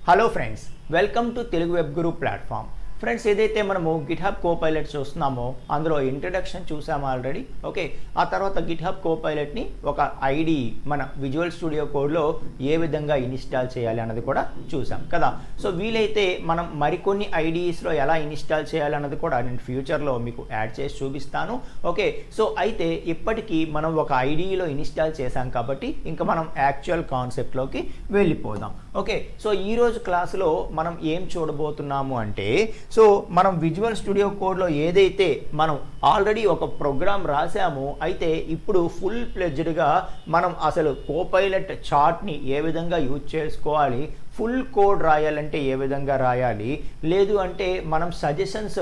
Hello friends, welcome to Telugu web Guru platform. Friends, ఏదైతే మనము GitHub Copilot చూస్తున్నామో అందులో introduction చూసాము ఆల్రెడీ. ఓకే, ఆ తర్వాత గిట్హబ్ కోపైలట్ని ఒక ఐడి మన విజువల్ స్టూడియో కోడ్లో ఏ విధంగా ఇన్స్టాల్ చేయాలి అన్నది కూడా చూసాం కదా. సో వీలైతే మనం మరికొన్ని ఐడీస్లో ఎలా ఇన్స్టాల్ చేయాలి అన్నది కూడా నేను ఫ్యూచర్లో మీకు యాడ్ చేసి చూపిస్తాను. ఓకే, సో అయితే ఇప్పటికీ మనం ఒక ఐడీలో ఇన్స్టాల్ చేసాం కాబట్టి ఇంకా మనం యాక్చువల్ కాన్సెప్ట్లోకి వెళ్ళిపోదాం. ఓకే, సో ఈరోజు క్లాసులో మనం ఏం చూడబోతున్నాము అంటే, సో మనం విజువల్ స్టూడియో కోడ్లో ఏదైతే మనం ఆల్రెడీ ఒక ప్రోగ్రామ్ రాసామో, అయితే ఇప్పుడు ఫుల్ ప్లెడ్జ్డ్గా మనం అసలు కోపైలట్ చార్ట్ని ఏ విధంగా యూజ్ చేసుకోవాలి, ఫుల్ కోడ్ రాయాలంటే ఏ విధంగా రాయాలి, లేదు అంటే మనం సజెషన్స్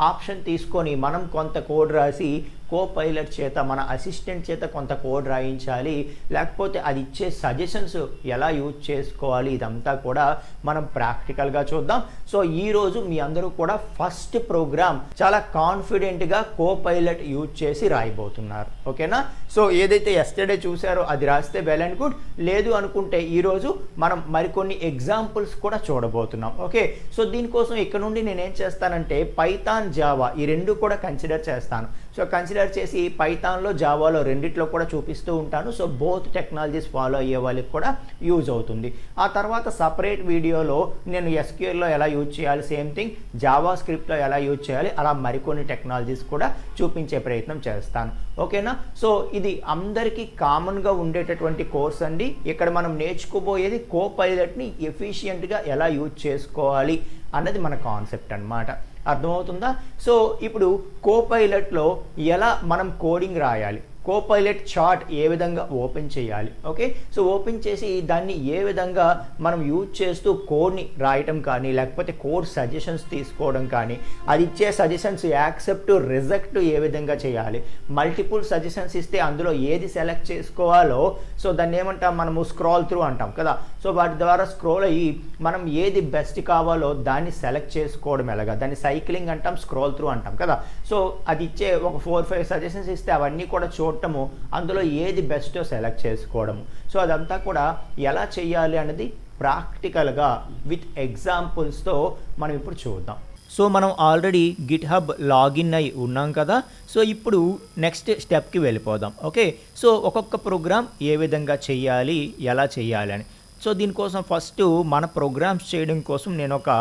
ఆప్షన్ తీసుకొని మనం కొంత కోడ్ రాసి కోపైలట్ చేత మన అసిస్టెంట్ చేత కొంత కోడ్ రాయించాలి, లేకపోతే అది ఇచ్చే సజెషన్స్ ఎలా యూజ్ చేసుకోవాలి, ఇదంతా కూడా మనం ప్రాక్టికల్గా చూద్దాం. సో ఈరోజు మీ అందరూ కూడా ఫస్ట్ ప్రోగ్రామ్ చాలా కాన్ఫిడెంట్గా కోపైలట్ యూజ్ చేసి రాయబోతున్నారు. ఓకేనా? సో ఏదైతే ఎస్టర్డే చూసారో అది రాస్తే వెల్ అండ్ గుడ్, లేదు అనుకుంటే ఈరోజు మనం మరికొన్ని ఎగ్జాంపుల్స్ కూడా చూడబోతున్నాం. ఓకే, సో దీనికోసం ఇక్కడ నుండి నేనేం చేస్తానంటే పైథాన్, జావా ఈ రెండు కూడా కన్సిడర్ చేస్తాను. సో కన్సిడర్ చేసి పైథాన్లో, జావాలో రెండిట్లో కూడా చూపిస్తూ ఉంటాను. సో బోత్ టెక్నాలజీస్ ఫాలో అయ్యే వాళ్ళకి కూడా యూజ్ అవుతుంది. ఆ తర్వాత సపరేట్ వీడియోలో నేను ఎస్క్యూఎల్లో ఎలా యూజ్ చేయాలి, సేమ్ థింగ్ జావా స్క్రిప్ట్లో ఎలా యూజ్ చేయాలి, అలా మరికొన్ని టెక్నాలజీస్ కూడా చూపించే ప్రయత్నం చేస్తాను. ఓకేనా? సో ఇది అందరికీ కామన్గా ఉండేటటువంటి కోర్స్ అండి. ఇక్కడ మనం నేర్చుకోబోయేది కోపైలట్ని ఎఫిషియెంట్గా ఎలా యూజ్ చేసుకోవాలి అన్నది మన కాన్సెప్ట్ అన్నమాట. అర్థమవుతుందా? సో ఇప్పుడు కోపైలట్లో ఎలా మనం కోడింగ్ రాయాలి, కోపైలట్ చార్ట్ ఏ విధంగా ఓపెన్ చేయాలి, ఓకే, సో ఓపెన్ చేసి దాన్ని ఏ విధంగా మనం యూజ్ చేస్తూ కోడ్ని రాయటం కానీ, లేకపోతే కోడ్ సజెషన్స్ తీసుకోవడం కానీ, అది ఇచ్చే సజెషన్స్ యాక్సెప్ట్, రిజెక్ట్ ఏ విధంగా చేయాలి, మల్టిపుల్ సజెషన్స్ ఇస్తే అందులో ఏది సెలెక్ట్ చేసుకోవాలో, సో దాన్ని ఏమంటాం మనము స్క్రోల్ త్రూ అంటాం కదా. సో వాటి ద్వారా స్క్రోల్ అయ్యి మనం ఏది బెస్ట్ కావాలో దాన్ని సెలెక్ట్ చేసుకోవడం ఎలాగా, దాన్ని సైక్లింగ్ అంటాం, స్క్రోల్ త్రూ అంటాం కదా. సో అది ఇచ్చే ఒక 4-5 సజెషన్స్ ఇస్తే అవన్నీ కూడా చూడటము, అందులో ఏది బెస్టో సెలెక్ట్ చేసుకోవడము. సో అదంతా కూడా ఎలా చేయాలి అనేది ప్రాక్టికల్గా విత్ ఎగ్జాంపుల్స్తో మనం ఇప్పుడు చూద్దాం. సో మనం ఆల్రెడీ గిట్హబ్ లాగిన్ అయి ఉన్నాం కదా. సో ఇప్పుడు నెక్స్ట్ స్టెప్కి వెళ్ళిపోదాం. ఓకే, సో ఒక్కొక్క ప్రోగ్రామ్ ఏ విధంగా చేయాలి, ఎలా చేయాలి అని. సో దీనికోసం ఫస్ట్ మన ప్రోగ్రామ్స్ చేయడం కోసం నేను ఒక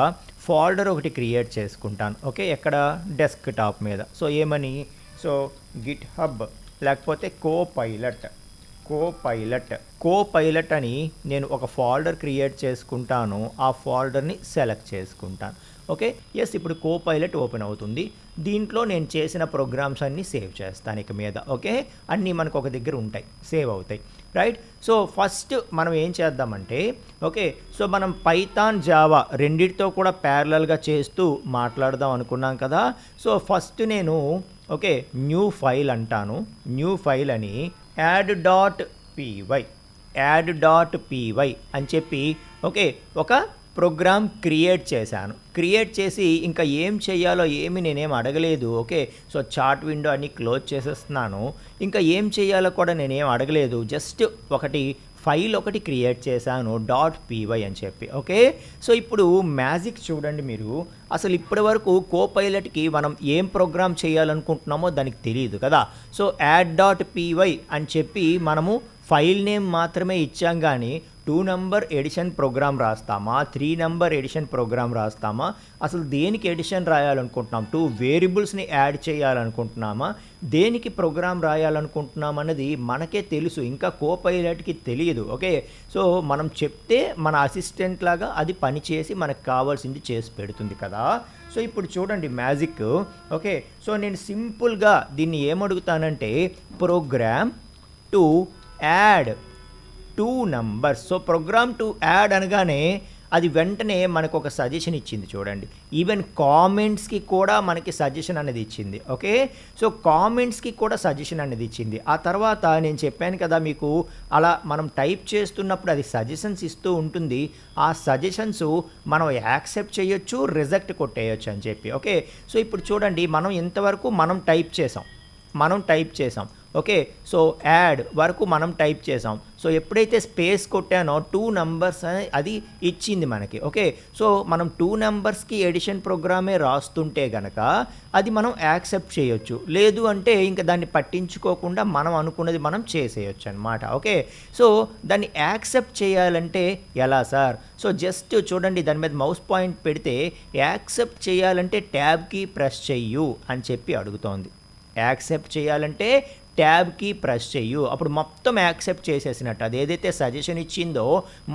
ఫోల్డర్ ఒకటి క్రియేట్ చేసుకుంటాను. ఓకే, ఎక్కడ డెస్క్ టాప్ మీద. సో ఏమని, సో గిట్హబ్ లేకపోతే కోపైలట్ అని నేను ఒక ఫోల్డర్ క్రియేట్ చేసుకుంటాను. ఆ ఫోల్డర్ని సెలెక్ట్ చేసుకుంటాను. ఓకే, ఎస్, ఇప్పుడు కోపైలట్ ఓపెన్ అవుతుంది. దీంట్లో నేను చేసిన ప్రోగ్రామ్స్ అన్నీ సేవ్ చేస్తాను ఇక మీద. ఓకే, అన్నీ మనకు ఒక దగ్గర ఉంటాయి, సేవ్ అవుతాయి, రైట్. సో ఫస్ట్ మనం ఏం చేద్దామంటే, ఓకే, సో మనం పైథాన్, జావా రెండిటితో కూడా ప్యారలల్గా చేస్తూ మాట్లాడదాం అనుకున్నాం కదా. సో ఫస్ట్ నేను ఓకే న్యూ ఫైల్ అంటాను. న్యూ ఫైల్ అని యాడ్.py అని చెప్పి ఓకే ఒక ప్రోగ్రామ్ క్రియేట్ చేశాను. క్రియేట్ చేసి ఇంకా ఏం చేయాలో నేనేం అడగలేదు. ఓకే, సో చార్ట్ విండో అన్ని క్లోజ్ చేసేస్తున్నాను. ఇంకా ఏం చేయాలో కూడా నేనేం అడగలేదు. జస్ట్ ఫైల్ ఒకటి క్రియేట్ చేశాను .py అని చెప్పి. ఓకే, సో ఇప్పుడు మ్యాజిక్ చూడండి మీరు. అసలు ఇప్పటి వరకు కోపైలట్కి మనం ఏం ప్రోగ్రామ్ చేయాలనుకుంటున్నామో దానికి తెలియదు కదా. సో యాడ్.py అని చెప్పి మనము ఫైల్ నేమ్ మాత్రమే ఇచ్చాం, కానీ 2 నెంబర్ ఎడిషన్ ప్రోగ్రామ్ రాస్తామా, 3 నెంబర్ ఎడిషన్ ప్రోగ్రామ్ రాస్తామా, అసలు దేనికి ఎడిషన్ రాయాలనుకుంటున్నాం, 2 వేరియబుల్స్ని యాడ్ చేయాలనుకుంటున్నామా, దేనికి ప్రోగ్రామ్ రాయాలనుకుంటున్నాం అన్నది మనకే తెలుసు, ఇంకా కోపైలట్కి తెలియదు. ఓకే, సో మనం చెప్తే మన అసిస్టెంట్ లాగా అది పనిచేసి మనకు కావాల్సింది చేసి పెడుతుంది కదా. సో ఇప్పుడు చూడండి మ్యాజిక్. ఓకే, సో నేను సింపుల్గా దీన్ని ఏమడుగుతానంటే program to add 2 numbers. So program to add అనగానే అది వెంటనే మనకు ఒక సజెషన్ ఇచ్చింది చూడండి. ఈవెన్ కామెంట్స్కి కూడా మనకి సజెషన్ అనేది ఇచ్చింది. ఓకే, సో కామెంట్స్కి కూడా సజెషన్ అనేది ఇచ్చింది. ఆ తర్వాత నేను చెప్పాను కదా మీకు, అలా మనం టైప్ చేస్తున్నప్పుడు అది సజెషన్స్ ఇస్తూ ఉంటుంది. ఆ సజెషన్స్ మనం యాక్సెప్ట్ చేయొచ్చు, రిజెక్ట్ కొట్టేయచ్చు అని చెప్పి. ఓకే, సో ఇప్పుడు చూడండి మనం ఇంతవరకు మనం టైప్ చేసాం. ఓకే. సో యాడ్ వరకు మనం టైప్ చేసాం. సో ఎప్పుడైతే స్పేస్ కొట్టానో 2 నంబర్స్ అది ఇచ్చింది మనకి. ఓకే. సో మనం 2 నంబర్స్కి ఎడిషన్ ప్రోగ్రామే రాస్తుంటే గనక అది మనం యాక్సెప్ట్ చేయొచ్చు. లేదు అంటే ఇంకా దాన్ని పట్టించుకోకుండా మనం అనుకున్నది మనం చేసేయచ్చు అనమాట. ఓకే. సో దాన్ని యాక్సెప్ట్ చేయాలంటే ఎలా సార్? సో జస్ట్ చూడండి, దాని మీద మౌస్ పాయింట్ పెడితే యాక్సెప్ట్ చేయాలంటే ట్యాబ్కి ప్రెస్ చెయ్యు అని చెప్పి అడుగుతోంది. యాక్సెప్ట్ చేయాలంటే ట్యాబ్కి ప్రెస్ చెయ్యు. అప్పుడు మొత్తం యాక్సెప్ట్ చేసేసినట్టు, అది ఏదైతే సజెషన్ ఇచ్చిందో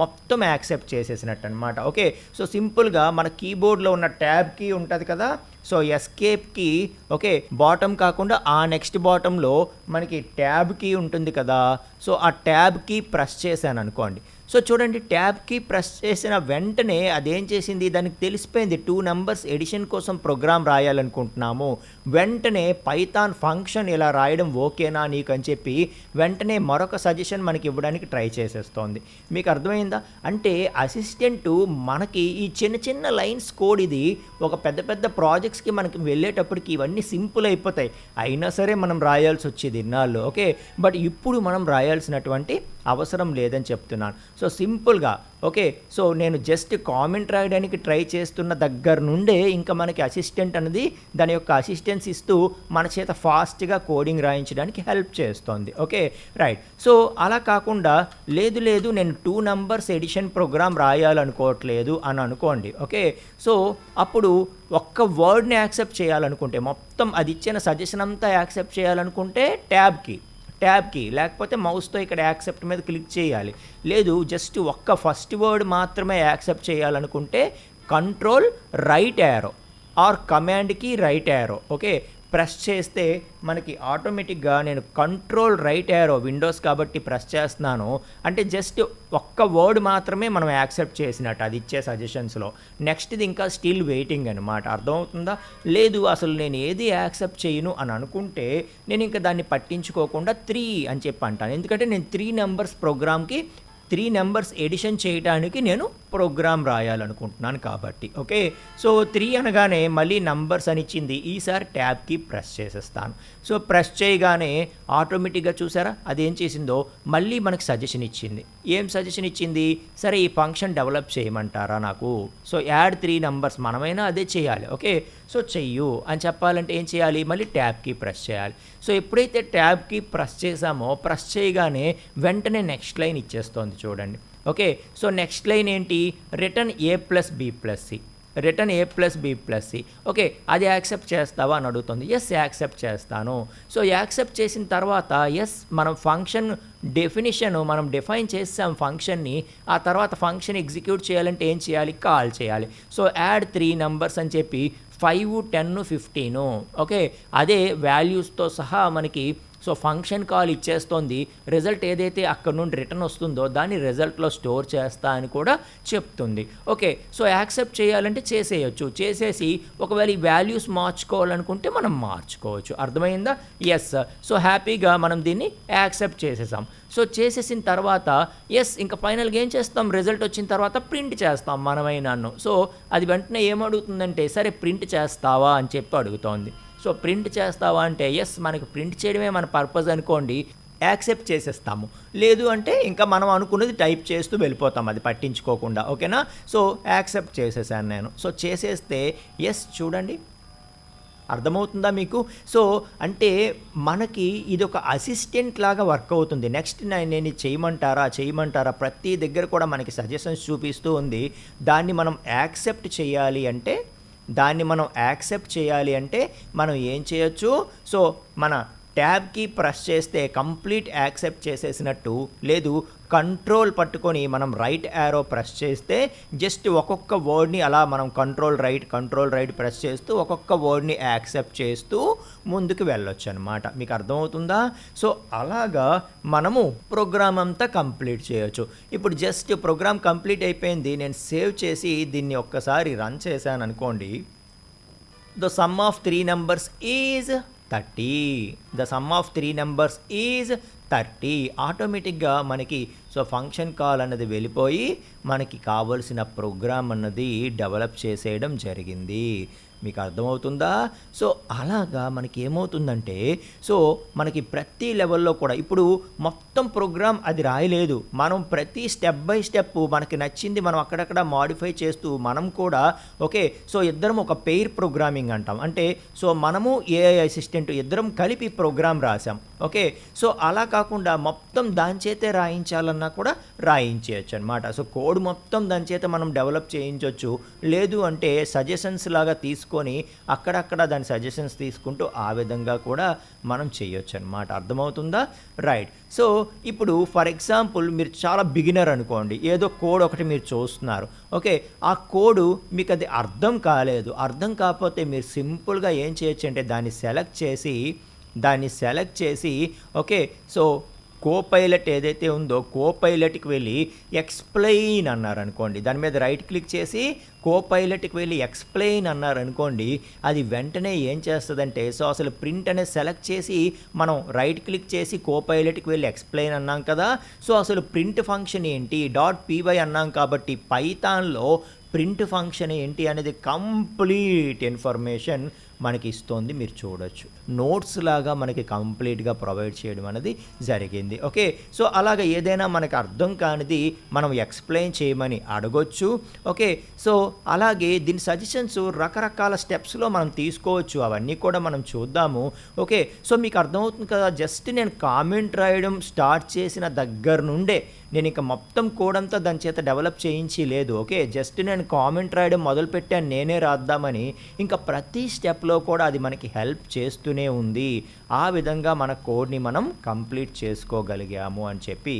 మొత్తం యాక్సెప్ట్ చేసేసినట్టు అనమాట. ఓకే. సో సింపుల్గా మన కీబోర్డ్లో ఉన్న ట్యాబ్ కీ ఉంటుంది కదా, so escape key, okay, bottom కాకుండా ఆ నెక్స్ట్ బాటంలో మనకి ట్యాబ్ కీ ఉంటుంది కదా, సో ఆ ట్యాబ్ కీ ప్రెస్ చేశాను అనుకోండి. సో చూడండి, ట్యాబ్కి ప్రెస్ చేసిన వెంటనే అదేం చేసింది, దానికి తెలిసిపోయింది 2 నంబర్స్ ఎడిషన్ కోసం ప్రోగ్రామ్ రాయాలనుకుంటున్నాము. వెంటనే పైథాన్ ఫంక్షన్ ఇలా రాయడం ఓకేనా నీకు అని చెప్పి వెంటనే మరొక సజెషన్ మనకి ఇవ్వడానికి ట్రై చేసేస్తోంది. మీకు అర్థమైందా? అంటే అసిస్టెంటు మనకి ఈ చిన్న చిన్న లైన్స్ కోడ్, ఇది ఒక పెద్ద పెద్ద ప్రాజెక్ట్స్కి మనకి వెళ్ళేటప్పటికి ఇవన్నీ సింపుల్ అయిపోతాయి. అయినా సరే మనం రాయాల్సి వచ్చేది ఇన్నాళ్ళు. ఓకే. బట్ ఇప్పుడు మనం రాయాల్సినటువంటి అవసరం లేదని చెప్తున్నాను. సో సింపుల్గా, ఓకే, సో నేను జస్ట్ కామెంట్ రాయడానికి ట్రై చేస్తున్న దగ్గర నుండే ఇంకా మనకి అసిస్టెంట్ అనేది దాని యొక్క అసిస్టెన్స్ ఇస్తూ మన చేత ఫాస్ట్గా కోడింగ్ రాయించడానికి హెల్ప్ చేస్తుంది. Okay, right. సో అలా కాకుండా లేదు నేను 2 నంబర్స్ ఎడిషన్ ప్రోగ్రామ్ రాయాలనుకోవట్లేదు అని అనుకోండి. ఓకే. సో అప్పుడు ఒక్క వర్డ్ని యాక్సెప్ట్ చేయాలనుకుంటే, మొత్తం అది ఇచ్చిన సజెషన్ అంతా యాక్సెప్ట్ చేయాలనుకుంటే ట్యాబ్కి లేకపోతే మౌస్తో ఇక్కడ యాక్సెప్ట్ మీద క్లిక్ చేయాలి. లేదు జస్ట్ ఒక్క ఫస్ట్ వర్డ్ మాత్రమే యాక్సెప్ట్ చేయాలనుకుంటే కంట్రోల్ రైట్ యారో ఆర్ కమాండ్కి రైట్ యారో, ఓకే, ప్రెస్ చేస్తే మనకి ఆటోమేటిక్గా, నేను కంట్రోల్ రైట్ యారో విండోస్ కాబట్టి ప్రెస్ చేస్తున్నాను అంటే జస్ట్ ఒక్క వర్డ్ మాత్రమే మనం యాక్సెప్ట్ చేసినట్టు అది ఇచ్చే సజెషన్స్లో. నెక్స్ట్ది ఇంకా స్టిల్ వెయిటింగ్ అనమాట. అర్థమవుతుందా? లేదు అసలు నేను ఏది యాక్సెప్ట్ చేయను అని అనుకుంటే నేను ఇంకా దాన్ని పట్టించుకోకుండా 3 అని చెప్పి అంటాను. ఎందుకంటే నేను 3 నంబర్స్ ప్రోగ్రామ్కి 3 నంబర్స్ ఎడిషన్ చేయడానికి నేను ప్రోగ్రామ్ రాయాలనుకుంటున్నాను కాబట్టి. ఓకే. సో 3 అనగానే మళ్ళీ నంబర్స్ అని ఇచ్చింది, ఈసారి ట్యాబ్కి ప్రెస్ చేసేస్తాను. సో ప్రెస్ చేయగానే ఆటోమేటిక్గా చూసారా అదేం చేసిందో, మళ్ళీ మనకి సజెషన్ ఇచ్చింది. ఏం సజెషన్ ఇచ్చింది? సరే ఈ ఫంక్షన్ డెవలప్ చేయమంటారా నాకు? సో యాడ్ 3 నంబర్స్, మనమైనా అదే చేయాలి. ఓకే. సో చెయ్యు అని చెప్పాలంటే ఏం చేయాలి? మళ్ళీ ట్యాబ్కి ప్రెస్ చేయాలి. సో ఎప్పుడైతే ట్యాబ్కి ప్రెస్ చేసామో, ప్రెస్ చేయగానే వెంటనే నెక్స్ట్ లైన్ ఇచ్చేస్తోంది చూడండి. ఓకే. సో నెక్స్ట్ లైన్ ఏంటి? Return A + B + C, return A + B + C. Okay, అది యాక్సెప్ట్ చేస్తావా అని అడుగుతుంది. ఎస్ యాక్సెప్ట్ చేస్తాను. సో యాక్సెప్ట్ చేసిన తర్వాత ఎస్, మనం ఫంక్షన్ డెఫినిషన్ మనం డిఫైన్ చేసాం ఫంక్షన్ని. ఆ తర్వాత ఫంక్షన్ ఎగ్జిక్యూట్ చేయాలంటే ఏం చేయాలి? కాల్ చేయాలి. సో యాడ్ 3 నంబర్స్ అని చెప్పి 5, 10, 15, ఓకే, అదే వాల్యూస్తో సహా మనకి సో ఫంక్షన్ కాల్ ఇచ్చేస్తోంది. రిజల్ట్ ఏదైతే అక్కడ నుండి రిటర్న్ వస్తుందో దాన్ని రిజల్ట్లో స్టోర్ చేస్తా అని కూడా చెప్తుంది. ఓకే. సో యాక్సెప్ట్ చేయాలంటే చేసేయచ్చు. చేసేసి ఒకవేళ ఈ వాల్యూస్ మార్చుకోవాలనుకుంటే మనం మార్చుకోవచ్చు. అర్థమైందా? ఎస్. సో హ్యాపీగా మనం దీన్ని యాక్సెప్ట్ చేసేసాం. సో చేసేసిన తర్వాత ఎస్, ఇంకా ఫైనల్గా ఏం చేస్తాం? రిజల్ట్ వచ్చిన తర్వాత ప్రింట్ చేస్తాం మనమైనాను. సో అది వెంటనే ఏమడుగుతుందంటే, సరే ప్రింట్ చేస్తావా అని చెప్పి అడుగుతోంది. సో ప్రింట్ చేస్తావా అంటే ఎస్, మనకి ప్రింట్ చేయడమే మన పర్పస్ అనుకోండి, యాక్సెప్ట్ చేసేస్తాము. లేదు అంటే ఇంకా మనం అనుకున్నది టైప్ చేస్తూ వెళ్ళిపోతాం అది పట్టించుకోకుండా. ఓకేనా? సో యాక్సెప్ట్ చేసేసాను నేను. సో చేసేస్తే ఎస్, చూడండి అర్థమవుతుందా మీకు? సో అంటే మనకి ఇది ఒక అసిస్టెంట్ లాగా వర్క్ అవుతుంది. నెక్స్ట్ నేను చేయమంటారా ప్రతి దగ్గర కూడా మనకి సజెషన్స్ చూపిస్తూ ఉంది. దాన్ని మనం యాక్సెప్ట్ చేయాలి అంటే మనం ఏం చేయొచ్చు? సో మన ట్యాబ్కి ప్రెస్ చేస్తే కంప్లీట్ యాక్సెప్ట్ చేసేసినట్టు. లేదు కంట్రోల్ పట్టుకొని మనం రైట్ యారో ప్రెస్ చేస్తే జస్ట్ ఒక్కొక్క వర్డ్ని అలా మనం కంట్రోల్ రైట్ ప్రెస్ చేస్తూ ఒక్కొక్క వర్డ్ని యాక్సెప్ట్ చేస్తూ ముందుకు వెళ్ళొచ్చు అనమాట. మీకు అర్థమవుతుందా? సో అలాగా మనము ప్రోగ్రామ్ అంతా కంప్లీట్ చేయొచ్చు. ఇప్పుడు జస్ట్ ప్రోగ్రామ్ కంప్లీట్ అయిపోయింది. నేను సేవ్ చేసి దీన్ని ఒక్కసారి రన్ చేశాను అనుకోండి. The sum of 3 numbers is 30. The sum of 3 numbers is 30. ఆటోమేటిక్గా మనకి సో ఫంక్షన్ కాల్ అన్నది వెళ్ళిపోయి మనకి కావలసిన ప్రోగ్రామ్ అన్నది డెవలప్ చేసేయడం జరిగింది. మీకు అర్థమవుతుందా? సో అలాగా మనకి ఏమవుతుందంటే సో మనకి ప్రతి లెవెల్లో కూడా ఇప్పుడు మొత్తం ప్రోగ్రామ్ అది రాయలేదు. మనం ప్రతి స్టెప్ బై స్టెప్ మనకి నచ్చింది మనం అక్కడక్కడ మాడిఫై చేస్తూ మనం కూడా ఓకే. సో ఇద్దరం ఒక పెయిర్ ప్రోగ్రామింగ్ అంటాం. అంటే సో మనము ఏఐ అసిస్టెంట్ ఇద్దరం కలిపి ప్రోగ్రామ్ రాసాం. ఓకే. సో అలా కాకుండా మొత్తం దాని చేతే రాయించాలన్నా కూడా రాయించేయచ్చు అనమాట. సో కోడ్ మొత్తం దాని చేత మనం డెవలప్ చేయించవచ్చు. లేదు అంటే సజెషన్స్ లాగా తీసుకొని అక్కడక్కడ దాని సజెషన్స్ తీసుకుంటూ ఆ విధంగా కూడా మనం చేయొచ్చు అనమాట. అర్థమవుతుందా? రైట్. సో ఇప్పుడు ఫర్ ఎగ్జాంపుల్ మీరు చాలా బిగినర్ అనుకోండి, ఏదో కోడ్ ఒకటి మీరు చూస్తున్నారు. ఓకే. ఆ కోడు మీకు అది అర్థం కాలేదు. అర్థం కాకపోతే మీరు సింపుల్గా ఏం చేయొచ్చు అంటే దాన్ని సెలెక్ట్ చేసి ఓకే. సో కోపైలట్ ఏదైతే ఉందో కోపైలట్కి వెళ్ళి ఎక్స్ప్లెయిన్ అన్నారనుకోండి, దాని మీద రైట్ క్లిక్ చేసి కోపైలట్కి వెళ్ళి ఎక్స్ప్లెయిన్ అన్నారనుకోండి, అది వెంటనే ఏం చేస్తుందంటే సో అసలు ప్రింట్ అనేది సెలెక్ట్ చేసి మనం రైట్ క్లిక్ చేసి కోపైలట్కి వెళ్ళి ఎక్స్ప్లెయిన్ అన్నాం కదా. సో అసలు ప్రింట్ ఫంక్షన్ ఏంటి .py అన్నాం కాబట్టి పైథాన్లో ప్రింట్ ఫంక్షన్ ఏంటి అనేది కంప్లీట్ ఇన్ఫర్మేషన్ మనకి ఇస్తుంది. మీరు చూడొచ్చు నోట్స్ లాగా మనకి కంప్లీట్గా ప్రొవైడ్ చేయడం అనేది జరిగింది. ఓకే. సో అలాగ ఏదైనా మనకు అర్థం కానిది మనం ఎక్స్ప్లెయిన్ చేయమని అడగొచ్చు. ఓకే. సో అలాగే దీని సజెషన్స్ రకరకాల స్టెప్స్లో మనం తీసుకోవచ్చు. అవన్నీ కూడా మనం చూద్దాము. ఓకే. సో మీకు అర్థమవుతుంది కదా. జస్ట్ నేను కామెంట్ రాయడం స్టార్ట్ చేసిన దగ్గర నుండే నేను ఇక మొత్తం కోడ్ అంతా దాని చేత డెవలప్ చేయించి లేదు. ఓకే. జస్ట్ నేను కామెంట్ రాయడం మొదలుపెట్టాను నేనే రాద్దామని. ఇంకా ప్రతి స్టెప్లో కూడా అది మనకి హెల్ప్ చేస్తూనే ఉంది. ఆ విధంగా మన కోడ్ని మనం కంప్లీట్ చేసుకోగలిగాము అని చెప్పి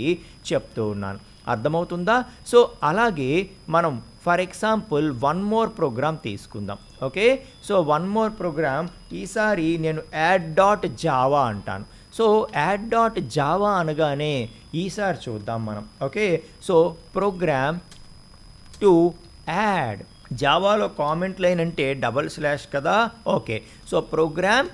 చెప్తూ ఉన్నాను. అర్థమవుతుందా? సో అలాగే మనం for example one more program తీసుకుందాం. Okay. So one more program ఈసారి నేను యాడ్.జావా అంటాను. సో యాడ్.జావా అనగానే ఈసారి చూద్దాం మనం. Okay. So program to add జావాలో కామెంట్ లైన్ అంటే // కదా. Okay. So program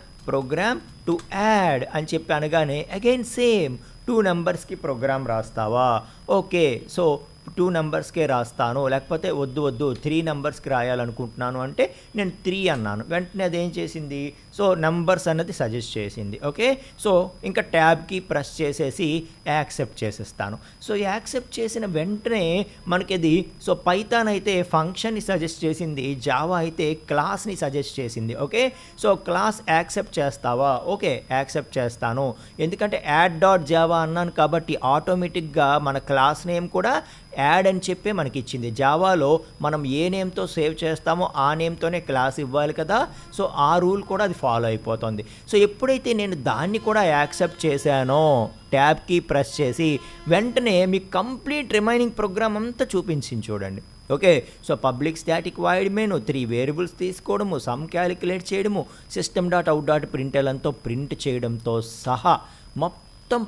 to add అని చెప్పి అనగానే అగైన్ సేమ్ 2 నెంబర్స్కి ప్రోగ్రామ్ రాస్తావా? ఓకే. సో 2 నెంబర్స్కే రాస్తాను, లేకపోతే వద్దు 3 నెంబర్స్కి రాయాలనుకుంటున్నాను అంటే నేను 3 అన్నాను. వెంటనే అదేం చేసింది సో నెంబర్స్ అన్నది సజెస్ట్ చేసింది. ఓకే. సో ఇంకా ట్యాబ్కి ప్రెస్ చేసేసి యాక్సెప్ట్ చేసేస్తాను. సో యాక్సెప్ట్ చేసిన వెంటనే మనకి ఇది సో పైథాన్ అయితే ఫంక్షన్ని సజెస్ట్ చేసింది, జావా అయితే క్లాస్ని సజెస్ట్ చేసింది. ఓకే. సో క్లాస్ యాక్సెప్ట్ చేస్తావా? ఓకే. యాక్సెప్ట్ చేస్తాను. ఎందుకంటే యాడ్.జావా అన్నాను కాబట్టి ఆటోమేటిక్గా మన క్లాస్ నేమ్ కూడా యాడ్ అని చెప్పే మనకి ఇచ్చింది. జావాలో మనం ఏ నేమ్తో సేవ్ చేస్తామో ఆ నేమ్తోనే క్లాస్ ఇవ్వాలి కదా. సో ఆ రూల్ కూడా అది ఫాలో అయిపోతుంది. సో ఎప్పుడైతే నేను దాన్ని కూడా యాక్సెప్ట్ చేశానో ట్యాబ్కి ప్రెస్ చేసి వెంటనే మీకు కంప్లీట్ రిమైనింగ్ ప్రోగ్రామ్ అంతా చూపించింది చూడండి. Okay. So public static void menu 3 variables తీసుకోవడము, సమ్ క్యాలిక్యులేట్ చేయడము, system.out.printlnతో ప్రింట్ చేయడంతో సహా మొత్తం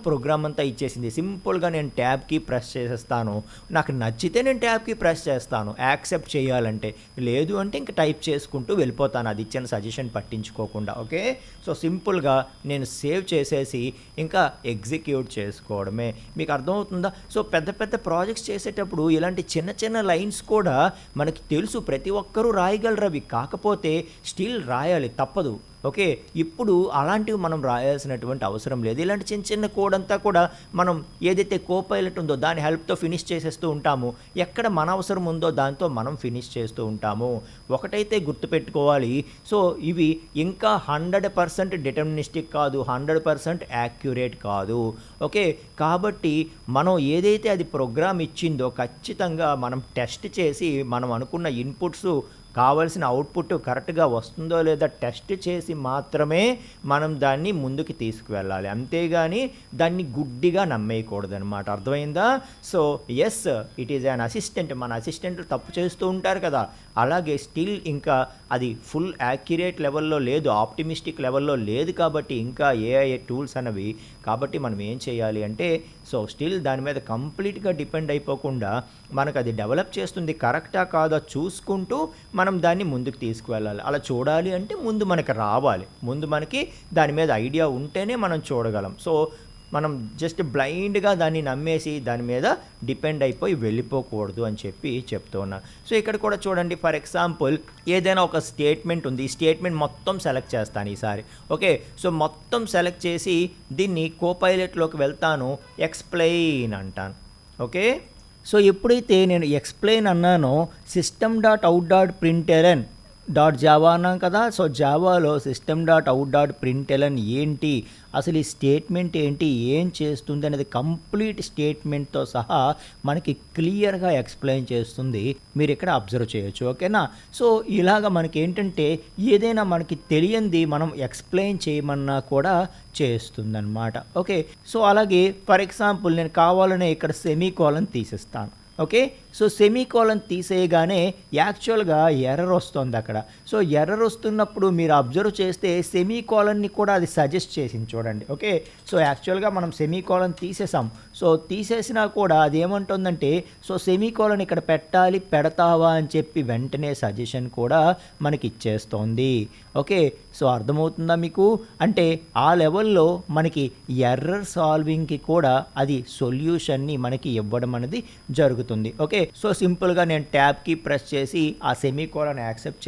ప్రోగ్రామ్ అంతా ఇచ్చేసింది. సింపుల్గా నేను ట్యాబ్కి ప్రెస్ చేసేస్తాను. నాకు నచ్చితే నేను ట్యాబ్కి ప్రెస్ చేస్తాను యాక్సెప్ట్ చేయాలంటే, లేదు అంటే ఇంకా టైప్ చేసుకుంటూ వెళ్ళిపోతాను అది ఇచ్చిన సజెషన్ పట్టించుకోకుండా. ఓకే. సో సింపుల్గా నేను సేవ్ చేసేసి ఇంకా ఎగ్జిక్యూట్ చేసుకోవడమే. మీకు అర్థమవుతుందా? సో పెద్ద పెద్ద ప్రాజెక్ట్స్ చేసేటప్పుడు ఇలాంటి చిన్న చిన్న లైన్స్ కూడా మనకి తెలుసు, ప్రతి ఒక్కరూ రాయగలరు అవి. కాకపోతే స్టిల్ రాయాలి, తప్పదు. ఓకే. ఇప్పుడు అలాంటివి మనం రాయాల్సినటువంటి అవసరం లేదు. ఇలాంటి చిన్న చిన్న కోడ్ అంతా కూడా మనం ఏదైతే కోపైలట్ ఉందో దాని హెల్ప్తో ఫినిష్ చేసేస్తూ ఉంటాము. ఎక్కడ మన అవసరం ఉందో దాంతో మనం ఫినిష్ చేస్తూ ఉంటాము. ఒకటైతే గుర్తుపెట్టుకోవాలి. సో ఇవి ఇంకా 100% డిటర్మినిస్టిక్ కాదు, 100% యాక్యురేట్ కాదు. ఓకే. కాబట్టి మనం ఏదైతే అది ప్రోగ్రామ్ ఇచ్చిందో ఖచ్చితంగా మనం టెస్ట్ చేసి మనం అనుకున్న ఇన్పుట్స్ కావాల్సిన అవుట్పుట్ కరెక్ట్గా వస్తుందో లేదా టెస్ట్ చేసి మాత్రమే మనం దాన్ని ముందుకు తీసుకువెళ్ళాలి. అంతేగాని దాన్ని గుడ్డిగా నమ్మేయకూడదనమాట. అర్థమైందా? So yes, it is an assistant. మన అసిస్టెంట్లు తప్పు చేస్తూ ఉంటారు కదా, అలాగే స్టిల్ ఇంకా అది ఫుల్ యాక్యురేట్ లెవెల్లో లేదు, ఆప్టిమిస్టిక్ లెవెల్లో లేదు కాబట్టి ఇంకా ఏఐ టూల్స్ అనేవి. కాబట్టి మనం ఏం చేయాలి అంటే సో స్టిల్ దాని మీద కంప్లీట్గా డిపెండ్ అయిపోకుండా మనకు అది డెవలప్ చేస్తుంది కరెక్టా కాదా చూసుకుంటూ మనం దాన్ని ముందుకు తీసుకువెళ్ళాలి. అలా చూడాలి అంటే ముందు మనకి రావాలి, ముందు మనకి దాని మీద ఐడియా ఉంటేనే మనం చూడగలం. సో మనం జస్ట్ బ్లైండ్గా దాన్ని నమ్మేసి దాని మీద డిపెండ్ అయిపోయి వెళ్ళిపోకూడదు అని చెప్పి చెప్తూ ఉన్నాను. సో ఇక్కడ కూడా చూడండి, ఫర్ ఎగ్జాంపుల్ ఏదైనా ఒక స్టేట్మెంట్ ఉంది, ఈ స్టేట్మెంట్ మొత్తం సెలెక్ట్ చేస్తాను ఈసారి. ఓకే, సో మొత్తం సెలెక్ట్ చేసి దీన్ని కోపైలెట్లోకి వెళ్తాను, ఎక్స్ప్లెయిన్ అంటాను. ఓకే, సో ఎప్పుడైతే నేను ఎక్స్ప్లెయిన్ అన్నానో system.out.println జావా అన్నాం కదా. సో జావాలో system.out.println ఏంటి, అసలు ఈ స్టేట్మెంట్ ఏంటి, ఏం చేస్తుంది అనేది కంప్లీట్ స్టేట్మెంట్తో సహా మనకి క్లియర్గా ఎక్స్ప్లెయిన్ చేస్తుంది. మీరు ఇక్కడ అబ్జర్వ్ చేయొచ్చు. ఓకేనా, సో ఇలాగ మనకి ఏంటంటే ఏదైనా మనకి తెలియంది మనం ఎక్స్ప్లెయిన్ చేయమన్నా కూడా చేస్తుందన్నమాట. ఓకే, సో అలాగే ఫర్ ఎగ్జాంపుల్ నేను కావాలనే ఇక్కడ సెమీకోలన్ తీసేస్తాను. ఓకే, సో సెమీకోలన్ తీసేయగానే యాక్చువల్గా ఎర్రర్ వస్తుంది అక్కడ. సో ఎర్రర్ వస్తున్నప్పుడు మీరు అబ్జర్వ్ చేస్తే సెమీకోలన్ని కూడా అది సజెస్ట్ చేసింది చూడండి. ఓకే, సో యాక్చువల్గా మనం సెమీకోలన్ తీసేసాం. సో తీసేసినా కూడా అది ఏమంటుందంటే సో సెమీకోలన్ ఇక్కడ పెట్టాలి, పెడతావా అని చెప్పి వెంటనే సజెషన్ కూడా మనకి ఇచ్చేస్తోంది. ఓకే, సో అర్థమవుతుందా మీకు? అంటే ఆ లెవెల్లో మనకి ఎర్రర్ సాల్వింగ్కి కూడా అది సొల్యూషన్ని మనకి ఇవ్వడం అనేది జరుగుతుంది. ఓకే, సో సింపుల్గా నేను ట్యాబ్కి ప్రెస్ చేసి ఆ సెమీకోలన్ యాక్సెప్ట్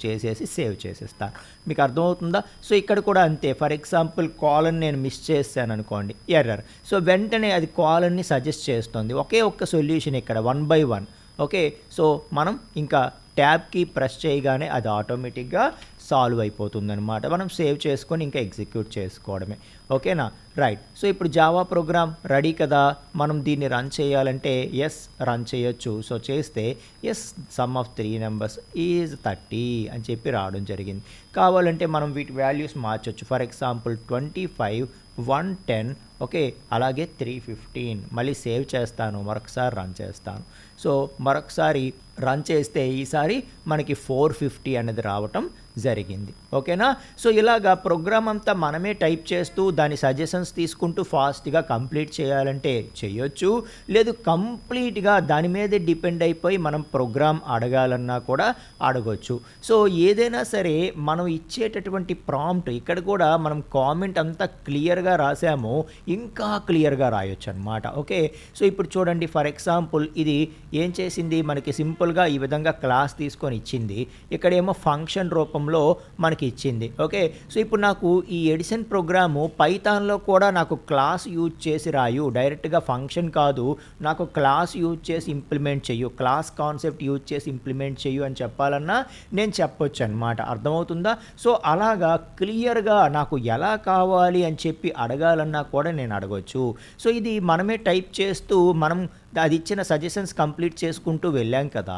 చేసేసి సేవ్ చేసేస్తాను. మీకు అర్థమవుతుందా? సో ఇక్కడ కూడా అంతే. ఫర్ ఎగ్జాంపుల్ కాలన్ నేను మిస్ చేశాను అనుకోండి, ఎర్రర్. సో వెంటనే అది కాలన్ని సజెస్ట్ చేస్తుంది. ఒకే ఒక్క సొల్యూషన్ ఇక్కడ 1 by 1. ఓకే, సో మనం ఇంకా ట్యాబ్కి ప్రెస్ చేయగానే అది ఆటోమేటిక్గా సాల్వ్ అయిపోతుంది అనమాట. మనం సేవ్ చేసుకొని ఇంకా ఎగ్జిక్యూట్ చేసుకోవడమే. ఓకేనా, రైట్. సో ఇప్పుడు జావా ప్రోగ్రామ్ రెడీ కదా. మనం దీన్ని రన్ చేయాలంటే ఎస్ రన్ చేయొచ్చు. సో చేస్తే yes sum of 3 numbers is 30 అని చెప్పి రావడం జరిగింది. కావాలంటే మనం వీటి వాల్యూస్ మార్చొచ్చు. ఫర్ ఎగ్జాంపుల్ 25, 110, ఓకే, అలాగే 315. మళ్ళీ సేవ్ చేస్తాను, మరొకసారి రన్ చేస్తాను. సో మరొకసారి రన్ చేస్తే ఈసారి మనకి 450 అనేది రావటం జరిగింది. ఓకేనా, సో ఇలాగా ప్రోగ్రామ్ అంతా మనమే టైప్ చేస్తూ దాని సజెషన్స్ తీసుకుంటూ ఫాస్ట్గా కంప్లీట్ చేయాలంటే చేయొచ్చు. లేదు కంప్లీట్గా దాని మీదే డిపెండ్ అయిపోయి మనం ప్రోగ్రామ్ అడగాలన్నా కూడా అడగొచ్చు. సో ఏదైనా సరే మనం ఇచ్చేటటువంటి ప్రాంప్ట్ ఇక్కడ కూడా మనం కామెంట్ అంతా క్లియర్గా రాసాము, ఇంకా క్లియర్గా రాయొచ్చు అనమాట. ఓకే, సో ఇప్పుడు చూడండి, ఫర్ ఎగ్జాంపుల్ ఇది ఏం చేసింది, మనకి సింపుల్గా ఈ విధంగా క్లాస్ తీసుకొని ఇచ్చింది. ఇక్కడేమో ఫంక్షన్ రూపంలో మనకి ఇచ్చింది. ఓకే, సో ఇప్పుడు నాకు ఈ ఎడిషన్ ప్రోగ్రాము పైథాన్లో కూడా నాకు క్లాస్ యూజ్ చేసి రాయు, డైరెక్ట్గా ఫంక్షన్ కాదు, నాకు క్లాస్ యూజ్ చేసి ఇంప్లిమెంట్ చెయ్యు, క్లాస్ కాన్సెప్ట్ యూజ్ చేసి ఇంప్లిమెంట్ చెయ్యు అని చెప్పాలన్నా నేను చెప్పొచ్చు అనమాట. అర్థమవుతుందా? సో అలాగా క్లియర్గా నాకు ఎలా కావాలి అని చెప్పి అడగాలన్నా కూడా నేను అడగొచ్చు. సో ఇది మనమే టైప్ చేస్తూ మనం అది ఇచ్చిన సజెషన్స్ కంప్లీట్ చేసుకుంటూ వెళ్ళాం కదా.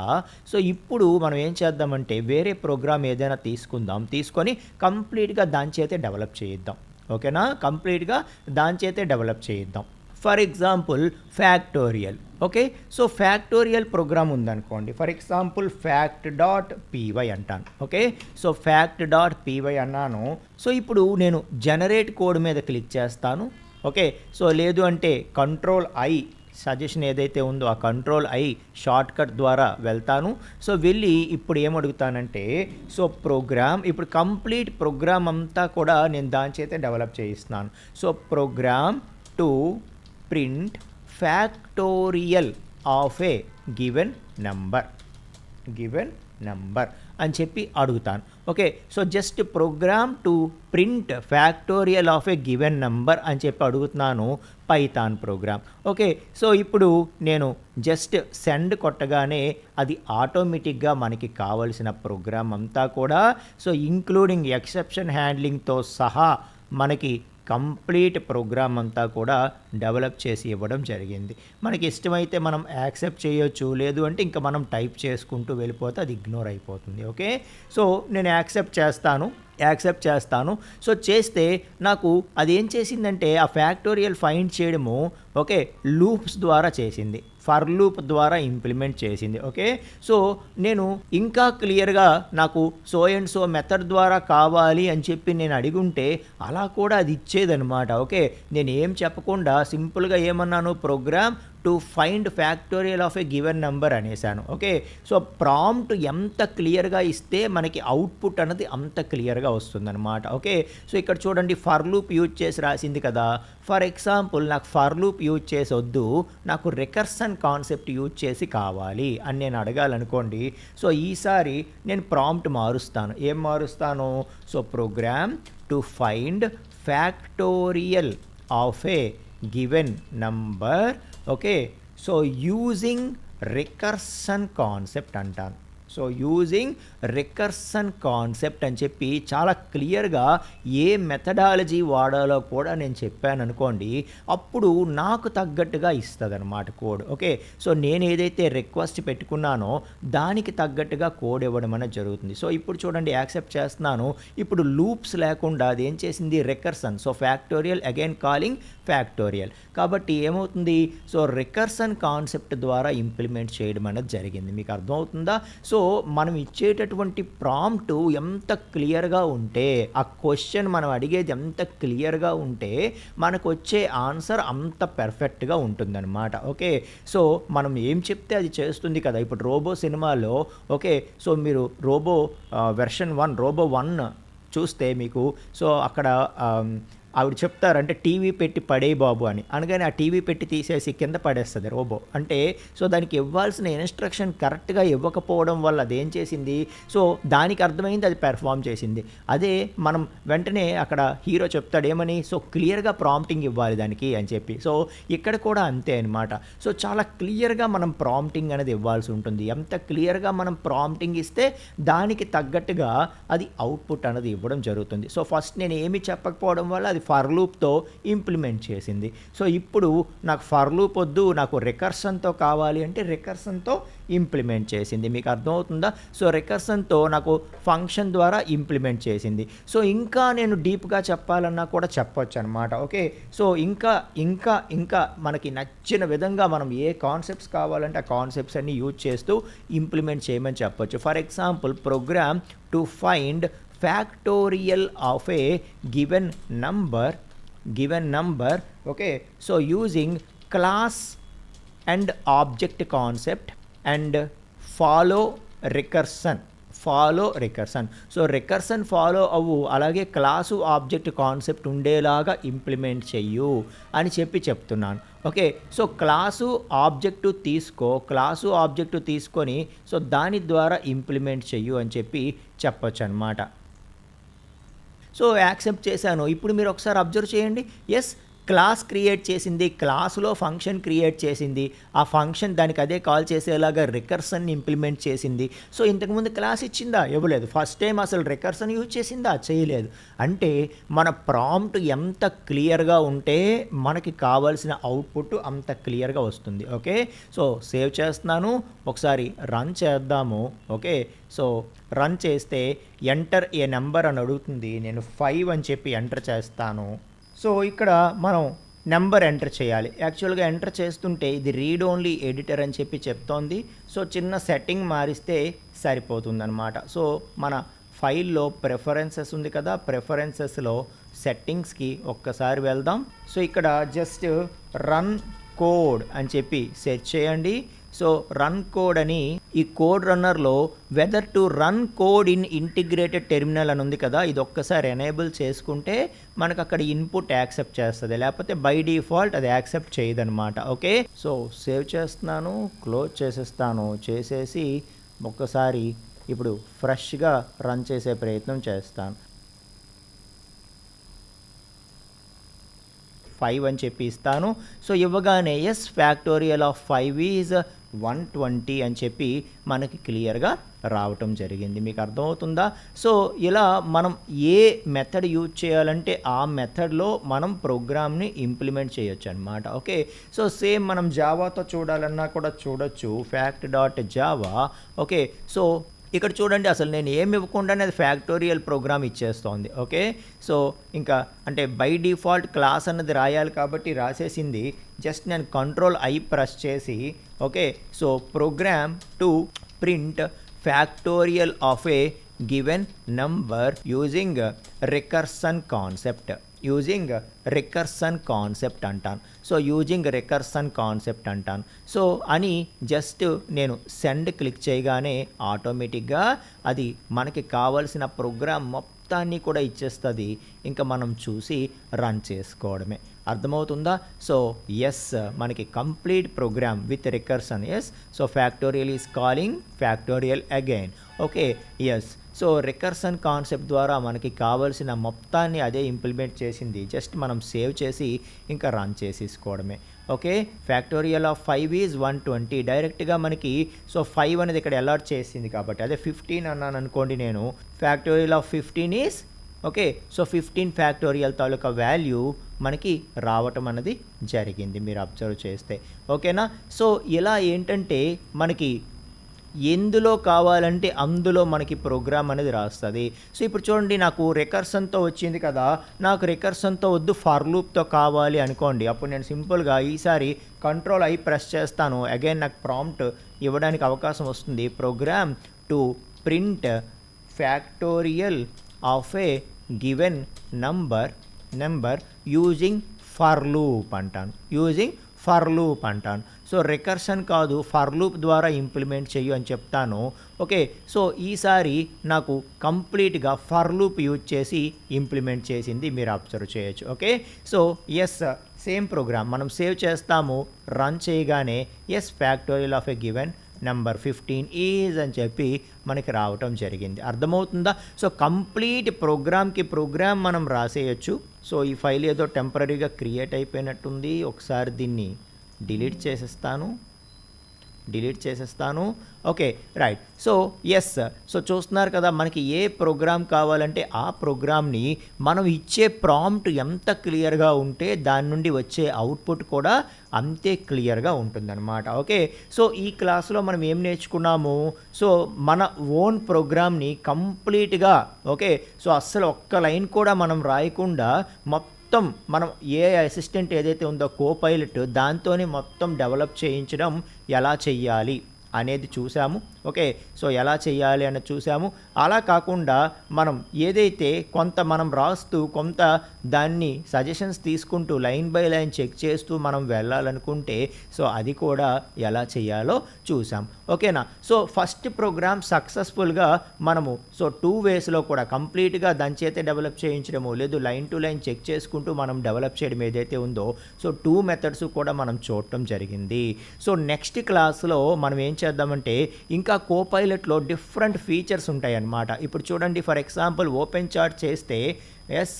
సో ఇప్పుడు మనం ఏం చేద్దామంటే వేరే ప్రోగ్రామ్ ఏదైనా తీసుకొని కంప్లీట్గా దాని చేతే డెవలప్ చేయిద్దాం. ఓకేనా, కంప్లీట్గా దాని చేతే డెవలప్ చేయిద్దాం. For example factorial. Okay, so factorial program ఉందనుకోండి. ఫర్ ఎగ్జాంపుల్ fact.py అంటాను. ఓకే, సో fact.py అన్నాను. సో ఇప్పుడు నేను జనరేట్ కోడ్ మీద క్లిక్ చేస్తాను. ఓకే, సో లేదు అంటే Ctrl+I సజెషన్ ఏదైతే ఉందో ఆ Ctrl+I షార్ట్ కట్ ద్వారా వెళ్తాను. సో వెళ్ళి ఇప్పుడు ఏమడుగుతానంటే సో ప్రోగ్రామ్, ఇప్పుడు కంప్లీట్ ప్రోగ్రామ్ అంతా కూడా నేను దాని చేతే డెవలప్ చేయిస్తున్నాను. So program to print factorial of a given number అని చెప్పి అడుగుతాను. Okay, so just program to print factorial of a given number అని చెప్పి అడుగుతున్నాను, పైథాన్ ప్రోగ్రామ్. ఓకే, సో ఇప్పుడు నేను జస్ట్ సెండ్ కొట్టగానే అది ఆటోమేటిక్గా మనకి కావలసిన ప్రోగ్రామ్ అంతా కూడా సో ఇంక్లూడింగ్ ఎక్సెప్షన్ హ్యాండ్లింగ్తో సహా మనకి కంప్లీట్ ప్రోగ్రామ్ అంతా కూడా డెవలప్ చేసి ఇవ్వడం జరిగింది. మనకి ఇష్టమైతే మనం యాక్సెప్ట్ చేయొచ్చు, లేదు అంటే ఇంకా మనం టైప్ చేసుకుంటూ వెళ్ళిపోతే అది ఇగ్నోర్ అయిపోతుంది. ఓకే, సో నేను యాక్సెప్ట్ చేస్తాను. సో చేస్తే నాకు అది ఏం చేసిందంటే ఆ ఫ్యాక్టోరియల్ ఫైండ్ చేయడము ఓకే లూప్స్ ద్వారా చేసింది, ఫర్ లూప్ ద్వారా ఇంప్లిమెంట్ చేసింది. ఓకే, సో నేను ఇంకా క్లియర్గా నాకు సో అండ్ సో మెథడ్ ద్వారా కావాలి అని చెప్పి నేను అడిగుంటే అలా కూడా అది ఇచ్చేదనమాట. ఓకే, నేను ఏం చెప్పకుండా సింపుల్గా ఏమన్నాను, program to find factorial of a given number అనేసాను. ఓకే, సో ప్రాంప్ట్ ఎంత క్లియర్గా ఇస్తే మనకి అవుట్పుట్ అనేది అంత క్లియర్గా వస్తుందన్నమాట. ఓకే, సో ఇక్కడ చూడండి ఫర్ లూప్ యూజ్ చేసి రాసింది కదా. ఫర్ ఎగ్జాంపుల్ నాకు ఫర్ లూప్ యూజ్ చేసి వద్దు, నాకు రికర్సన్ కాన్సెప్ట్ యూజ్ చేసి కావాలి అని నేను అడగాలనుకోండి. సో ఈసారి నేను ప్రాంప్ట్ మారుస్తాను. ఏం మారుస్తాను? So program to find factorial of a given number. Okay, so using recursion concept అంటాను. సో యూజింగ్ రికర్సన్ కాన్సెప్ట్ అని చెప్పి చాలా క్లియర్గా ఏ మెథడాలజీ వాడాలో కూడా నేను చెప్పాను అనుకోండి, అప్పుడు నాకు తగ్గట్టుగా ఇస్తుంది అనమాట కోడ్. ఓకే, సో నేను ఏదైతే రిక్వెస్ట్ పెట్టుకున్నానో దానికి తగ్గట్టుగా కోడ్ ఇవ్వడం అనేది జరుగుతుంది. సో ఇప్పుడు చూడండి యాక్సెప్ట్ చేస్తున్నాను. ఇప్పుడు లూప్స్ లేకుండా అది ఏం చేసింది? Recursion. So factorial again calling factorial. కాబట్టి ఏమవుతుంది? సో రికర్సన్ కాన్సెప్ట్ ద్వారా ఇంప్లిమెంట్ చేయడం అనేది జరిగింది. మీకు అర్థమవుతుందా? సో మనం ఇచ్చేటటువంటి ప్రాంప్ట్ ఎంత క్లియర్గా ఉంటే, ఆ క్వశ్చన్ మనం అడిగేది ఎంత క్లియర్గా ఉంటే మనకు వచ్చే ఆన్సర్ అంత పెర్ఫెక్ట్గా ఉంటుందన్నమాట. ఓకే, సో మనం ఏం చెప్తే అది చేస్తుంది కదా. ఇప్పుడు రోబో సినిమాలో ఓకే, సో మీరు రోబో వెర్షన్ 1 రోబో 1 చూస్తే మీకు సో అక్కడ ఆవిడ చెప్తారంటే టీవీ పెట్టి పడే బాబు అని అనగానే ఆ టీవీ పెట్టి తీసేసి కింద పడేస్తుంది రోబో. అంటే సో దానికి ఇవ్వాల్సిన ఇన్స్ట్రక్షన్ కరెక్ట్గా ఇవ్వకపోవడం వల్ల అదేం చేసింది? సో దానికి అర్థమైంది, అది పెర్ఫామ్ చేసింది. అదే మనం వెంటనే అక్కడ హీరో చెప్తాడు ఏమని? సో క్లియర్గా ప్రాంప్టింగ్ ఇవ్వాలి దానికి అని చెప్పి. సో ఇక్కడ కూడా అంతే అనమాట. సో చాలా క్లియర్గా మనం ప్రాంప్టింగ్ అనేది ఇవ్వాల్సి ఉంటుంది. ఎంత క్లియర్గా మనం ప్రాంప్టింగ్ ఇస్తే దానికి తగ్గట్టుగా అది అవుట్పుట్ అనేది ఇవ్వడం జరుగుతుంది. సో ఫస్ట్ నేను ఏమి చెప్పకపోవడం వల్ల అది ఫర్ లూప్తో ఇంప్లిమెంట్ చేసింది. సో ఇప్పుడు నాకు ఫర్ లూప్ వద్దు, నాకు రికర్సన్తో కావాలి అంటే రికర్సన్తో ఇంప్లిమెంట్ చేసింది. మీకు అర్థమవుతుందా? సో రికర్సన్తో నాకు ఫంక్షన్ ద్వారా ఇంప్లిమెంట్ చేసింది. సో ఇంకా నేను డీప్గా చెప్పాలన్నా కూడా చెప్పొచ్చు అనమాట. ఓకే, సో ఇంకా ఇంకా ఇంకా మనకి నచ్చిన విధంగా మనం ఏ కాన్సెప్ట్స్ కావాలంటే ఆ కాన్సెప్ట్స్ అన్ని యూజ్ చేస్తూ ఇంప్లిమెంట్ చేయమని చెప్పొచ్చు. For example programme to find factorial of a given number. Okay, so using class and object concept and follow recursion. So recursion follow అవ్వు, అలాగే క్లాసు ఆబ్జెక్ట్ కాన్సెప్ట్ ఉండేలాగా ఇంప్లిమెంట్ చెయ్యు అని చెప్తున్నాను. ఓకే, సో క్లాసు ఆబ్జెక్టు తీసుకొని so దాని ద్వారా implement చెయ్యు అని చెప్పొచ్చు అనమాట. సో యాక్సెప్ట్ చేశాను. ఇప్పుడు మీరు ఒకసారి అబ్జర్వ్ చేయండి. ఎస్, క్లాస్ క్రియేట్ చేసింది, క్లాసులో ఫంక్షన్ క్రియేట్ చేసింది, ఆ ఫంక్షన్ దానికి అదే కాల్ చేసేలాగా రికర్సన్ ఇంప్లిమెంట్ చేసింది. సో ఇంతకుముందు క్లాస్ ఇచ్చిందా? ఇవ్వలేదు. ఫస్ట్ టైం అసలు రికర్సన్ యూజ్ చేసిందా? చేయలేదు. అంటే మన ప్రాంప్ట్ ఎంత క్లియర్గా ఉంటే మనకి కావాల్సిన అవుట్పుట్ అంత క్లియర్గా వస్తుంది. ఓకే, సో సేవ్ చేస్తున్నాను, ఒకసారి రన్ చేద్దాము. ఓకే, సో రన్ చేస్తే ఎంటర్ ఏ నెంబర్ అని అడుగుతుంది. నేను 5 అని చెప్పి ఎంటర్ చేస్తాను. సో ఇక్కడ మనం నెంబర్ ఎంటర్ చేయాలి. యాక్చువల్గా ఎంటర్ చేస్తుంటే ఇది రీడ్ ఓన్లీ ఎడిటర్ అని చెప్తోంది. సో చిన్న సెట్టింగ్ మారిస్తే సరిపోతుందన్నమాట. సో మన ఫైల్లో ప్రిఫరెన్సెస్ ఉంది కదా, ప్రిఫరెన్సెస్లో సెట్టింగ్స్కి ఒక్కసారి వెళ్దాం. సో ఇక్కడ జస్ట్ రన్ కోడ్ అని సెర్చ్ చేయండి. సో రన్ కోడ్ అని ఈ కోడ్ రన్నర్లో whether to run code in integrated terminal అని ఉంది కదా, ఇది ఒక్కసారి ఎనేబుల్ చేసుకుంటే మనకు అక్కడ ఇన్పుట్ యాక్సెప్ట్ చేస్తుంది, లేకపోతే బై డిఫాల్ట్ అది యాక్సెప్ట్ చేయదనమాట. ఓకే, సో సేవ్ చేస్తున్నాను, క్లోజ్ చేసేసి ఒక్కసారి ఇప్పుడు ఫ్రెష్గా రన్ చేసే ప్రయత్నం చేస్తాను. 5 అని ఇస్తాను. సో ఇవ్వగానే ఎస్ ఫ్యాక్టోరియల్ ఆఫ్ 5 ఈజ్ 120 అని మనకి క్లియర్గా రావటం జరిగింది. మీకు అర్థమవుతుందా? సో ఇలా మనం ఏ మెథడ్ యూజ్ చేయాలంటే ఆ మెథడ్లో మనం ప్రోగ్రామ్ని ఇంప్లిమెంట్ చేయొచ్చు అనమాట. ఓకే, సో సేమ్ మనం జావాతో చూడాలన్నా కూడా చూడొచ్చు. fact.java. ఓకే, సో ఇక్కడ చూడండి, అసలు నేను ఏమి ఇవ్వకుండానే అది ఫ్యాక్టోరియల్ ప్రోగ్రామ్ ఇచ్చేస్తోంది. ఓకే, సో ఇంకా అంటే బై డిఫాల్ట్ క్లాస్ అన్నది రాయాలి కాబట్టి రాసేసింది. జస్ట్ నేను Ctrl+I ప్రెస్ చేసి okay, so program to print factorial of a given number using recursion concept. Using recursion concept అంటాను. సో యూజింగ్ రికర్సన్ కాన్సెప్ట్ అంటాను. సో అని జస్ట్ నేను సెండ్ క్లిక్ చేయగానే ఆటోమేటిక్గా అది మనకి కావలసిన ప్రోగ్రామ్ మొత్తాన్ని కూడా ఇచ్చేస్తుంది. ఇంకా మనం చూసి రన్ చేసుకోవడమే. అర్థమవుతుందా? సో ఎస్, మనకి complete program with recursion. Yes, so factorial is calling factorial again. Okay, yes. So recursion concept ద్వారా మనకి కావాల్సిన మొత్తాన్ని అదే ఇంప్లిమెంట్ చేసింది. జస్ట్ మనం సేవ్ చేసి ఇంకా రన్ చేసేసుకోవడమే. Okay, factorial of 5 is 120. డైరెక్ట్గా మనకి సో 5 అనేది ఇక్కడ అలాట్ చేసింది కాబట్టి, అదే 15 అన్నాను అనుకోండి నేను, factorial of 15 is okay. So 15 factorial taluka value మనకి రావటం అనేది జరిగింది, మీరు అబ్జర్వ్ చేస్తే. ఓకేనా? సో ఇలా ఏంటంటే మనకి ఎందులో కావాలంటే అందులో మనకి ప్రోగ్రామ్ అనేది రాస్తుంది. సో ఇప్పుడు చూడండి, నాకు రికర్సన్తో వచ్చింది కదా, నాకు రికర్సన్తో వద్దు ఫర్ లూప్తో కావాలి అనుకోండి. అప్పుడు నేను సింపుల్గా ఈసారి Ctrl+I ప్రెస్ చేస్తాను. అగైన్ నాకు ప్రాంప్ట్ ఇవ్వడానికి అవకాశం వస్తుంది. Program to print factorial of a given number using for loop అంటాను. యూజింగ్ ఫర్ లూప్ అంటాను. సో రికర్షన్ కాదు, ఫర్ లూప్ ద్వారా ఇంప్లిమెంట్ చెయ్యు అని చెప్తాను. ఓకే, సో ఈసారి నాకు కంప్లీట్గా ఫర్ లూప్ యూజ్ చేసి ఇంప్లిమెంట్ చేసింది మీరు అబ్జర్వ్ చేయొచ్చు. Okay, so yes, same program మనం సేవ్ చేస్తాము. రన్ చేయగానే yes factorial of a given number 15 is అని చెప్పి మనకి రావటం జరిగింది. అర్థమవుతుందా? సో కంప్లీట్ ప్రోగ్రామ్ మనం రాసేయచ్చు. సో ఈ ఫైల్ ఏదో టెంపరీగా క్రియేట్ అయిపోయినట్టుంది. ఒకసారి దీన్ని డిలీట్ చేసేస్తాను. Okay, right. So yes, so చూస్తున్నారు కదా, మనకి ఏ ప్రోగ్రామ్ కావాలంటే ఆ ప్రోగ్రామ్ని మనం ఇచ్చే ప్రాంప్ట్ ఎంత క్లియర్గా ఉంటే దాని నుండి వచ్చే అవుట్పుట్ కూడా అంతే క్లియర్గా ఉంటుందన్నమాట. ఓకే, సో ఈ క్లాస్లో మనం ఏం నేర్చుకున్నాము? సో మన ఓన్ ప్రోగ్రామ్ని కంప్లీట్గా ఓకే, సో అస్సలు ఒక్క లైన్ కూడా మనం రాయకుండా మొత్తం మనం ఏ అసిస్టెంట్ ఏదైతే ఉందో కోపైలట్ దాంతోనే మొత్తం డెవలప్ చేయించడం ఎలా చెయ్యాలి అనేది చూసాము. ఓకే, సో ఎలా చేయాలి అని చూసాము. అలా కాకుండా మనం ఏదైతే కొంత మనం రాస్తూ కొంత దాన్ని సజెషన్స్ తీసుకుంటూ లైన్ బై లైన్ చెక్ చేస్తూ మనం వెళ్ళాలనుకుంటే సో అది కూడా ఎలా చేయాలో చూసాం. ఓకేనా? సో ఫస్ట్ ప్రోగ్రామ్ సక్సెస్ఫుల్గా మనము సో 2 వేస్లో కూడా కంప్లీట్గా దాని చేతే డెవలప్ చేయించడము, లేదు లైన్ టు లైన్ చెక్ చేసుకుంటూ మనం డెవలప్ చేయడం ఏదైతే ఉందో సో 2 మెథడ్స్ కూడా మనం చూడటం జరిగింది. సో నెక్స్ట్ క్లాస్లో మనం ఏం చేద్దామంటే ఇంకా కోపైలట్లో డిఫరెంట్ ఫీచర్స్ ఉంటాయి అన్నమాట. ఇప్పుడు చూడండి, ఫర్ ఎగ్జాంపుల్ ఓపెన్ చార్ట్ చేస్తే ఎస్,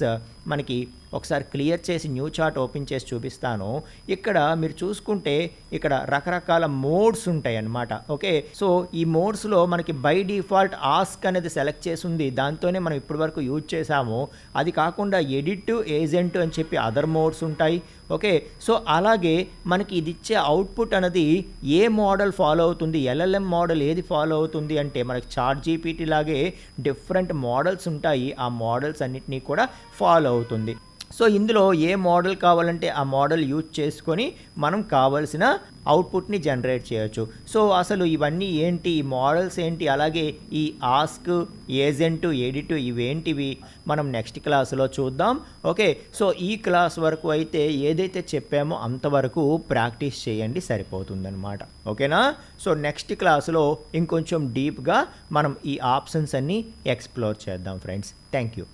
మనకి ఒకసారి క్లియర్ చేసి న్యూ చార్ట్ ఓపెన్ చేసి చూపిస్తాను. ఇక్కడ మీరు చూసుకుంటే ఇక్కడ రకరకాల మోడ్స్ ఉంటాయి అన్నమాట. ఓకే, సో ఈ మోడ్స్లో మనకి బై డిఫాల్ట్ ఆస్క్ అనేది సెలెక్ట్ చేసి ఉంది, దాంతోనే మనం ఇప్పటి వరకు యూజ్ చేసాము. అది కాకుండా ఎడిట్, ఏజెంట్ అని చెప్పి అదర్ మోడ్స్ ఉంటాయి. ఓకే, సో అలాగే మనకి ఇది ఇచ్చే అవుట్పుట్ అనేది ఏ మోడల్ ఫాలో అవుతుంది, LLM మోడల్ ఏది ఫాలో అవుతుంది అంటే మనకి చాట్ జీపీటీ లాగే డిఫరెంట్ మోడల్స్ ఉంటాయి. ఆ మోడల్స్ అన్నిటినీ కూడా ఫాలో అవుతుంది. సో ఇందులో ఏ మోడల్ కావాలంటే ఆ మోడల్ యూజ్ చేసుకొని మనం కావాల్సిన అవుట్పుట్ని జనరేట్ చేయొచ్చు. సో అసలు ఇవన్నీ ఏంటి, ఈ మోడల్స్ ఏంటి, అలాగే ఈ ఆస్క్, ఏజెంట్, ఎడిట్ ఇవేంటివి మనం నెక్స్ట్ క్లాస్లో చూద్దాం. ఓకే, సో ఈ క్లాస్ వరకు అయితే ఏదైతే చెప్పామో అంతవరకు ప్రాక్టీస్ చేయండి, సరిపోతుందన్నమాట. ఓకేనా? సో నెక్స్ట్ క్లాస్లో ఇంకొంచెం డీప్గా మనం ఈ ఆప్షన్స్ అన్నీ ఎక్స్ప్లోర్ చేద్దాం ఫ్రెండ్స్. Thank you.